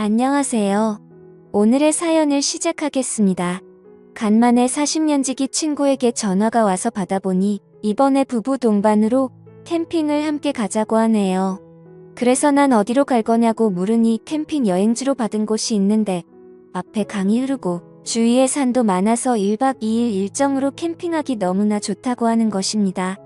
안녕하세요. 오늘의 사연을 시작하겠습니다. 간만에 40년지기 친구에게 전화가 와서 받아보니 이번에 부부 동반으로 캠핑을 함께 가자고 하네요. 그래서 난 어디로 갈 거냐고 물으니 캠핑 여행지로 받은 곳이 있는데 앞에 강이 흐르고 주위에 산도 많아서 1박 2일 일정으로 캠핑하기 너무나 좋다고 하는 것입니다.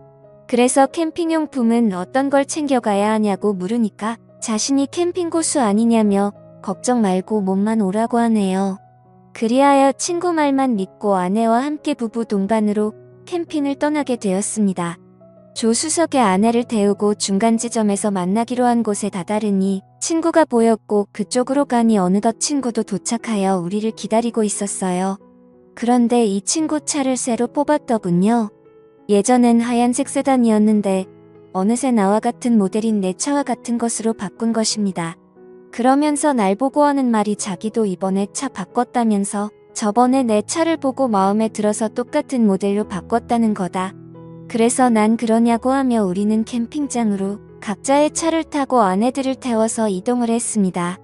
그래서 캠핑용품은 어떤 걸 챙겨가야 하냐고 물으니까 자신이 캠핑 고수 아니냐며 걱정 말고 몸만 오라고 하네요. 그리하여 친구 말만 믿고 아내와 함께 부부 동반으로 캠핑을 떠나게 되었습니다. 조수석에 아내를 태우고 중간 지점에서 만나기로 한 곳에 다다르니 친구가 보였고 그쪽으로 가니 어느덧 친구도 도착하여 우리를 기다리고 있었어요. 그런데 이 친구 차를 새로 뽑았더군요. 예전엔 하얀색 세단이었는데 어느새 나와 같은 모델인 내 차와 같은 것으로 바꾼 것입니다. 그러면서 날 보고 하는 말이 자기도 이번에 차 바꿨다면서 저번에 내 차를 보고 마음에 들어서 똑같은 모델로 바꿨다는 거다. 그래서 난 그러냐고 하며 우리는 캠핑장으로 각자의 차를 타고 아내들을 태워서 이동을 했습니다.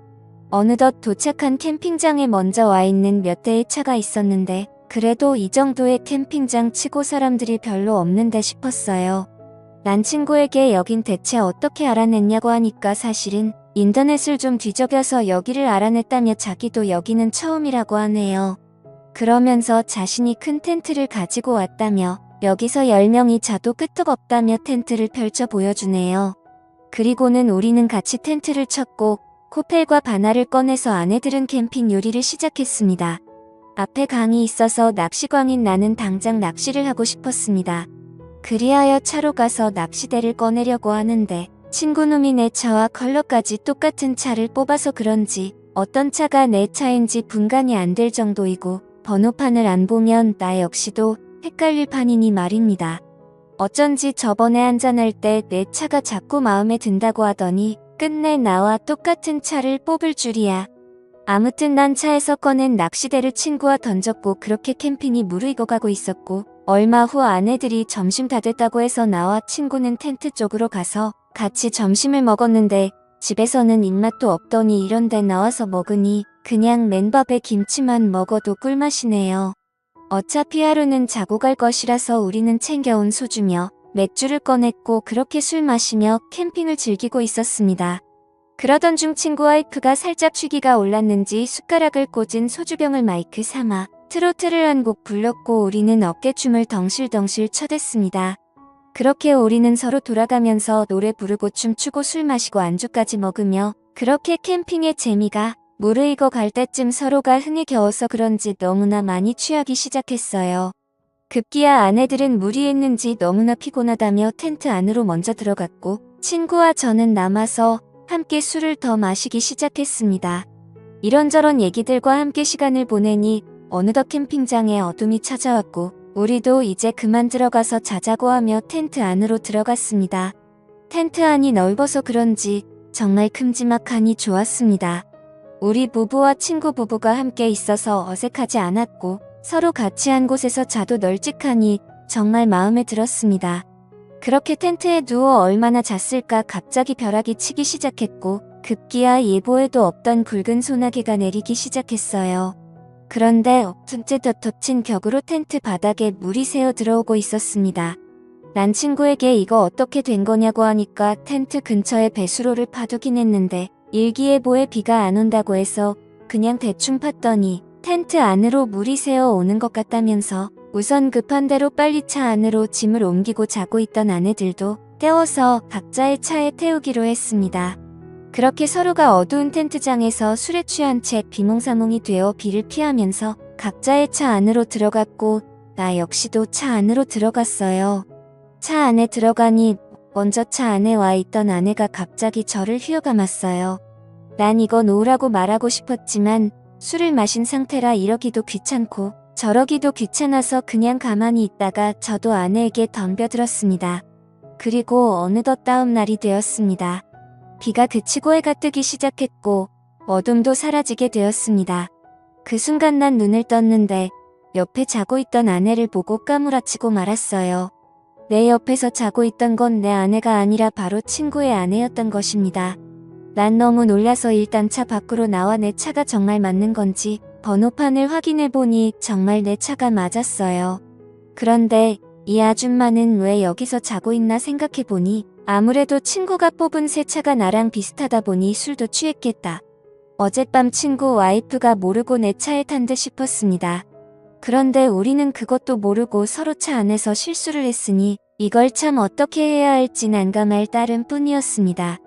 어느덧 도착한 캠핑장에 먼저 와 있는 몇 대의 차가 있었는데 그래도 이 정도의 캠핑장 치고 사람들이 별로 없는데 싶었어요. 난 친구에게 여긴 대체 어떻게 알아냈냐고 하니까 사실은 인터넷을 좀 뒤적여서 여기를 알아냈다며 자기도 여기는 처음이라고 하네요. 그러면서 자신이 큰 텐트를 가지고 왔다며 여기서 10명이 자도 끄떡없다며 텐트를 펼쳐 보여주네요. 그리고는 우리는 같이 텐트를 쳤고 코펠과 바나를 꺼내서 아내들은 캠핑 요리를 시작했습니다. 앞에 강이 있어서 낚시광인 나는 당장 낚시를 하고 싶었습니다. 그리하여 차로 가서 낚시대를 꺼내려고 하는데 친구놈이 내 차와 컬러까지 똑같은 차를 뽑아서 그런지 어떤 차가 내 차인지 분간이 안 될 정도이고 번호판을 안 보면 나 역시도 헷갈릴 판이니 말입니다. 어쩐지 저번에 한잔할 때 내 차가 자꾸 마음에 든다고 하더니 끝내 나와 똑같은 차를 뽑을 줄이야. 아무튼 난 차에서 꺼낸 낚시대를 친구와 던졌고 그렇게 캠핑이 무르익어가고 있었고 얼마 후 아내들이 점심 다 됐다고 해서 나와 친구는 텐트 쪽으로 가서 같이 점심을 먹었는데 집에서는 입맛도 없더니 이런 데 나와서 먹으니 그냥 맨밥에 김치만 먹어도 꿀맛이네요. 어차피 하루는 자고 갈 것이라서 우리는 챙겨온 소주며 맥주를 꺼냈고 그렇게 술 마시며 캠핑을 즐기고 있었습니다. 그러던 중 친구 와이프가 살짝 취기가 올랐는지 숟가락을 꽂은 소주병을 마이크 삼아 트로트를 한 곡 불렀고 우리는 어깨춤을 덩실덩실 쳐댔습니다. 그렇게 우리는 서로 돌아가면서 노래 부르고 춤추고 술 마시고 안주까지 먹으며 그렇게 캠핑의 재미가 무르익어 갈 때쯤 서로가 흥에 겨워서 그런지 너무나 많이 취하기 시작했어요. 급기야 아내들은 무리했는지 너무나 피곤하다며 텐트 안으로 먼저 들어갔고 친구와 저는 남아서 함께 술을 더 마시기 시작했습니다. 이런저런 얘기들과 함께 시간을 보내니 어느덧 캠핑장에 어둠이 찾아왔고 우리도 이제 그만 들어가서 자자고 하며 텐트 안으로 들어갔습니다. 텐트 안이 넓어서 그런지 정말 큼지막하니 좋았습니다. 우리 부부와 친구 부부가 함께 있어서 어색하지 않았고 서로 같이 한 곳에서 자도 널찍하니 정말 마음에 들었습니다. 그렇게 텐트에 누워 얼마나 잤을까 갑자기 벼락이 치기 시작했고 급기야 예보에도 없던 굵은 소나기가 내리기 시작했어요. 그런데 엎은째 덮친 격으로 텐트 바닥에 물이 새어 들어오고 있었습니다. 난 친구에게 이거 어떻게 된 거냐고 하니까 텐트 근처에 배수로를 파두긴 했는데 일기예보에 비가 안 온다고 해서 그냥 대충 팠더니 텐트 안으로 물이 새어 오는 것 같다면서 우선 급한 대로 빨리 차 안으로 짐을 옮기고 자고 있던 아내들도 깨워서 각자의 차에 태우기로 했습니다. 그렇게 서로가 어두운 텐트장에서 술에 취한 채 비몽사몽이 되어 비를 피하면서 각자의 차 안으로 들어갔고 나 역시도 차 안으로 들어갔어요. 차 안에 들어가니 먼저 차 안에 와 있던 아내가 갑자기 저를 휘어감았어요. 난 이거 놓으라고 말하고 싶었지만 술을 마신 상태라 이러기도 귀찮고 저러기도 귀찮아서 그냥 가만히 있다가 저도 아내에게 덤벼들었습니다. 그리고 어느덧 다음 날이 되었습니다. 비가 그치고 해가 뜨기 시작했고 어둠도 사라지게 되었습니다. 그 순간 난 눈을 떴는데 옆에 자고 있던 아내를 보고 까무라치고 말았어요. 내 옆에서 자고 있던 건 내 아내가 아니라 바로 친구의 아내였던 것입니다. 난 너무 놀라서 일단 차 밖으로 나와 내 차가 정말 맞는 건지 번호판을 확인해보니 정말 내 차가 맞았어요. 그런데 이 아줌마는 왜 여기서 자고 있나 생각해보니 아무래도 친구가 뽑은 새 차가 나랑 비슷하다 보니 술도 취했겠다. 어젯밤 친구 와이프가 모르고 내 차에 탄 듯 싶었습니다. 그런데 우리는 그것도 모르고 서로 차 안에서 실수를 했으니 이걸 참 어떻게 해야 할지 난감할 따름 뿐이었습니다.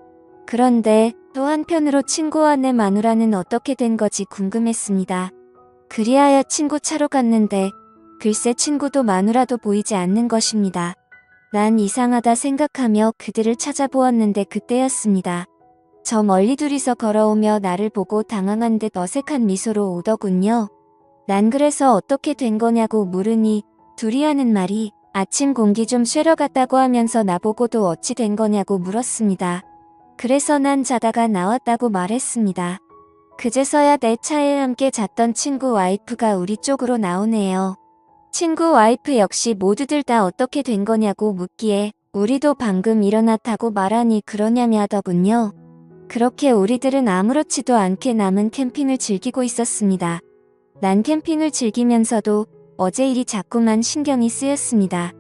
그런데 또 한편으로 친구와 내 마누라는 어떻게 된 거지 궁금했습니다. 그리하여 친구 차로 갔는데 글쎄 친구도 마누라도 보이지 않는 것입니다. 난 이상하다 생각하며 그들을 찾아보았는데 그때였습니다. 저 멀리 둘이서 걸어오며 나를 보고 당황한 듯 어색한 미소로 오더군요. 난 그래서 어떻게 된 거냐고 물으니 둘이 하는 말이 아침 공기 좀 쐬러 갔다고 하면서 나보고도 어찌 된 거냐고 물었습니다. 그래서 난 자다가 나왔다고 말했습니다. 그제서야 내 차에 함께 잤던 친구 와이프가 우리 쪽으로 나오네요. 친구 와이프 역시 모두들 다 어떻게 된 거냐고 묻기에 우리도 방금 일어났다고 말하니 그러냐며 하더군요. 그렇게 우리들은 아무렇지도 않게 남은 캠핑을 즐기고 있었습니다. 난 캠핑을 즐기면서도 어제 일이 자꾸만 신경이 쓰였습니다.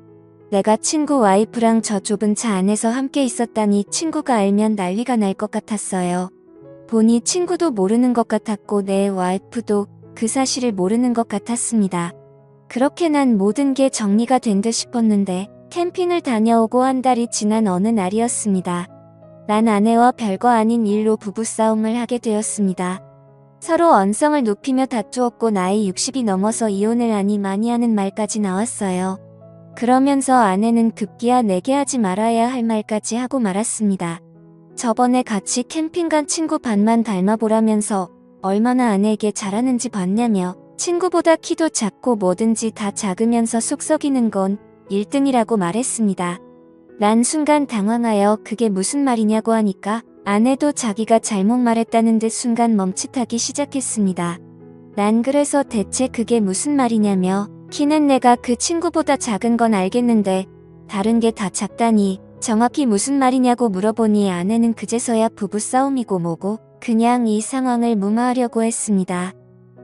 내가 친구 와이프랑 저 좁은 차 안에서 함께 있었다니 친구가 알면 난리가 날 것 같았어요. 보니 친구도 모르는 것 같았고 내 와이프도 그 사실을 모르는 것 같았습니다. 그렇게 난 모든 게 정리가 된 듯 싶었는데 캠핑을 다녀오고 한 달이 지난 어느 날이었습니다. 난 아내와 별거 아닌 일로 부부싸움을 하게 되었습니다. 서로 언성을 높이며 다투었고 나이 60이 넘어서 이혼을 하니 많이 하는 말까지 나왔어요. 그러면서 아내는 급기야 내게 하지 말아야 할 말까지 하고 말았습니다. 저번에 같이 캠핑 간 친구 반만 닮아보라면서 얼마나 아내에게 잘하는지 봤냐며 친구보다 키도 작고 뭐든지 다 작으면서 속 썩이는 건 1등이라고 말했습니다. 난 순간 당황하여 그게 무슨 말이냐고 하니까 아내도 자기가 잘못 말했다는 듯 순간 멈칫하기 시작했습니다. 난 그래서 대체 그게 무슨 말이냐며 키는 내가 그 친구보다 작은 건 알겠는데 다른 게 다 작다니 정확히 무슨 말이냐고 물어보니 아내는 그제서야 부부싸움이고 뭐고 그냥 이 상황을 무마하려고 했습니다.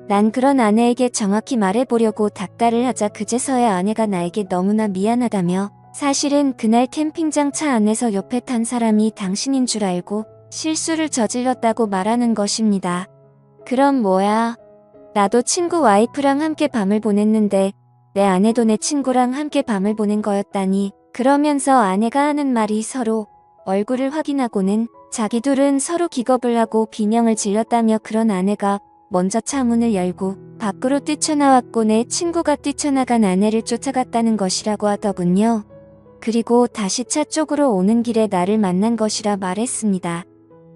난 그런 아내에게 정확히 말해보려고 닦아를 하자 그제서야 아내가 나에게 너무나 미안하다며 사실은 그날 캠핑장 차 안에서 옆에 탄 사람이 당신인 줄 알고 실수를 저질렀다고 말하는 것입니다. 그럼 뭐야? 나도 친구 와이프랑 함께 밤을 보냈는데 내 아내도 내 친구랑 함께 밤을 보낸 거였다니 그러면서 아내가 하는 말이 서로 얼굴을 확인하고는 자기 둘은 서로 기겁을 하고 비명을 질렀다며 그런 아내가 먼저 차 문을 열고 밖으로 뛰쳐나왔고 내 친구가 뛰쳐나간 아내를 쫓아갔다는 것이라고 하더군요. 그리고 다시 차 쪽으로 오는 길에 나를 만난 것이라 말했습니다.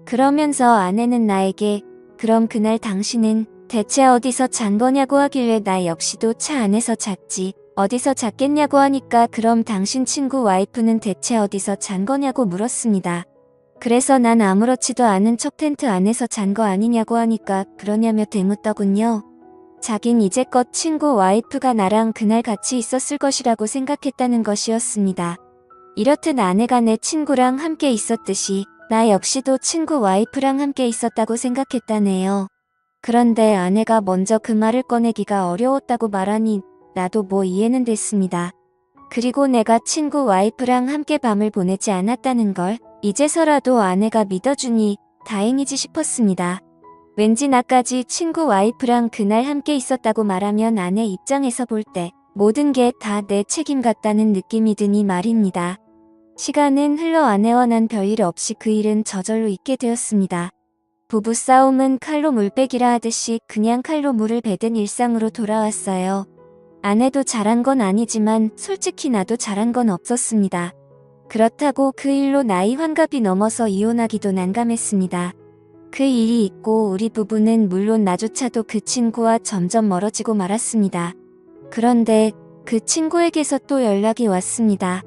그러면서 아내는 나에게 그럼 그날 당신은 대체 어디서 잔 거냐고 하길래 나 역시도 차 안에서 잤지 어디서 잤겠냐고 하니까 그럼 당신 친구 와이프는 대체 어디서 잔 거냐고 물었습니다. 그래서 난 아무렇지도 않은 척 텐트 안에서 잔 거 아니냐고 하니까 그러냐며 되묻더군요. 자긴 이제껏 친구 와이프가 나랑 그날 같이 있었을 것이라고 생각했다는 것이었습니다. 이렇듯 아내가 내 친구랑 함께 있었듯이 나 역시도 친구 와이프랑 함께 있었다고 생각했다네요. 그런데 아내가 먼저 그 말을 꺼내기가 어려웠다고 말하니 나도 뭐 이해는 됐습니다. 그리고 내가 친구 와이프랑 함께 밤을 보내지 않았다는 걸 이제서라도 아내가 믿어주니 다행이지 싶었습니다. 왠지 나까지 친구 와이프랑 그날 함께 있었다고 말하면 아내 입장에서 볼 때 모든 게 다 내 책임 같다는 느낌이 드니 말입니다. 시간은 흘러 아내와 난 별일 없이 그 일은 저절로 잊게 되었습니다. 부부싸움은 칼로 물빼기라 하듯이 그냥 칼로 물을 베든 일상으로 돌아왔어요. 아내도 잘한 건 아니지만 솔직히 나도 잘한 건 없었습니다. 그렇다고 그 일로 나이 환갑이 넘어서 이혼하기도 난감했습니다. 그 일이 있고 우리 부부는 물론 나조차도 그 친구와 점점 멀어지고 말았습니다. 그런데 그 친구에게서 또 연락이 왔습니다.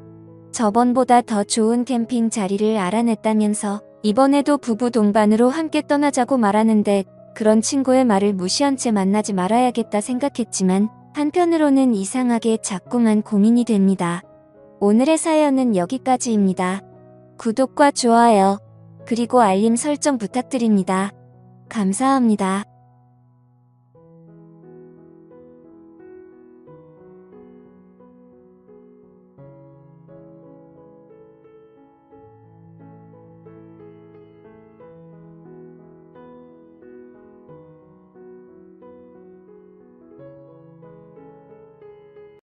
저번보다 더 좋은 캠핑 자리를 알아냈다면서 이번에도 부부 동반으로 함께 떠나자고 말하는데 그런 친구의 말을 무시한 채 만나지 말아야겠다 생각했지만 한편으로는 이상하게 자꾸만 고민이 됩니다. 오늘의 사연은 여기까지입니다. 구독과 좋아요, 그리고 알림 설정 부탁드립니다. 감사합니다.